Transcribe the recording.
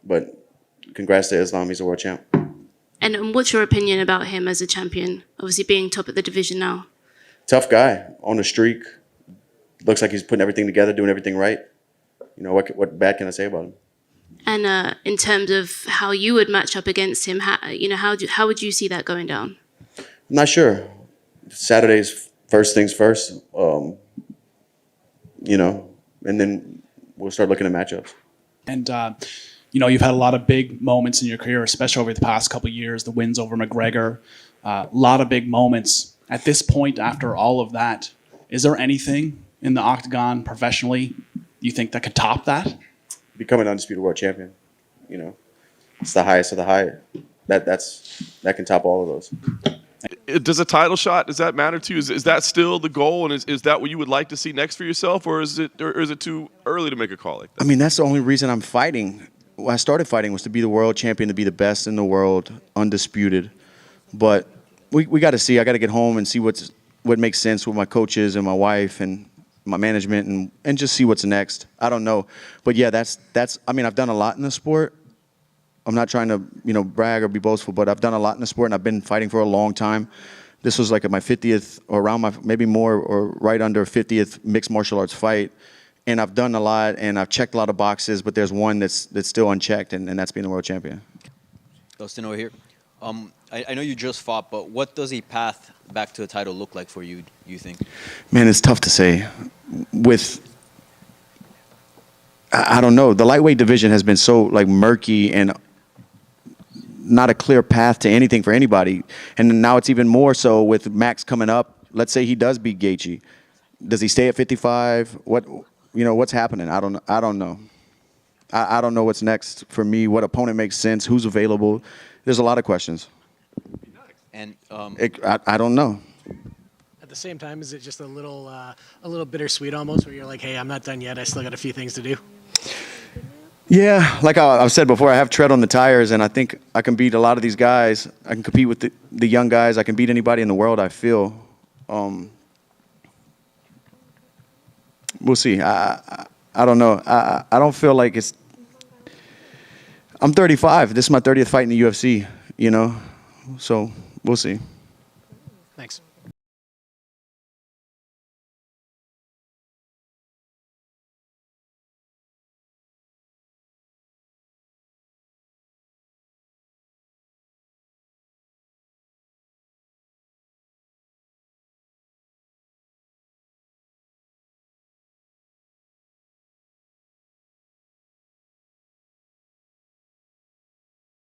But congrats to Islam. He's a world champ. And what's your opinion about him as a champion? Obviously being top of the division now. Tough guy on the streak. Looks like he's putting everything together, doing everything right. You know, what bad can I say about him? And in terms of how you would match up against him, how would you see that going down? I'm not sure. Saturday's first things first. You know, and then we'll start looking at matchups. And, you know, you've had a lot of big moments in your career, especially over the past couple of years, the wins over McGregor, a lot of big moments. At this point, after all of that, is there anything in the octagon professionally you think that could top that? Become an undisputed world champion. You know, it's the highest of the high. That can top all of those. Does a title shot, does that matter to you? Is that still the goal, and is that what you would like to see next for yourself, or is it too early to make a call like that? I mean, that's the only reason I'm fighting. When I started fighting was to be the world champion, to be the best in the world, undisputed. But we got to see. I got to get home and see what makes sense with my coaches and my wife and my management, and just see what's next. I don't know, but yeah, that's. I mean, I've done a lot in the sport. I'm not trying to, brag or be boastful, but I've done a lot in the sport, and I've been fighting for a long time. This was like at my 50th, or around my, maybe more, or right under 50th mixed martial arts fight. And I've done a lot, and I've checked a lot of boxes, but there's one that's still unchecked, and that's being the world champion. Dustin over here. I know you just fought, but what does a path back to a title look like for you, you think? Man, it's tough to say. I don't know. The lightweight division has been so murky and not a clear path to anything for anybody. And now it's even more so with Max coming up. Let's say he does beat Gaethje. Does he stay at 55? What's happening? I don't know. I don't know what's next for me. What opponent makes sense? Who's available? There's a lot of questions. And I don't know. At the same time, is it just a little bittersweet almost, where you're like, hey, I'm not done yet. I still got a few things to do. Yeah, like I've said before, I have tread on the tires, and I think I can beat a lot of these guys. I can compete with the young guys. I can beat anybody in the world, I feel. We'll see. I don't know. I don't feel like it's... I'm 35. This is my 30th fight in the UFC, so we'll see.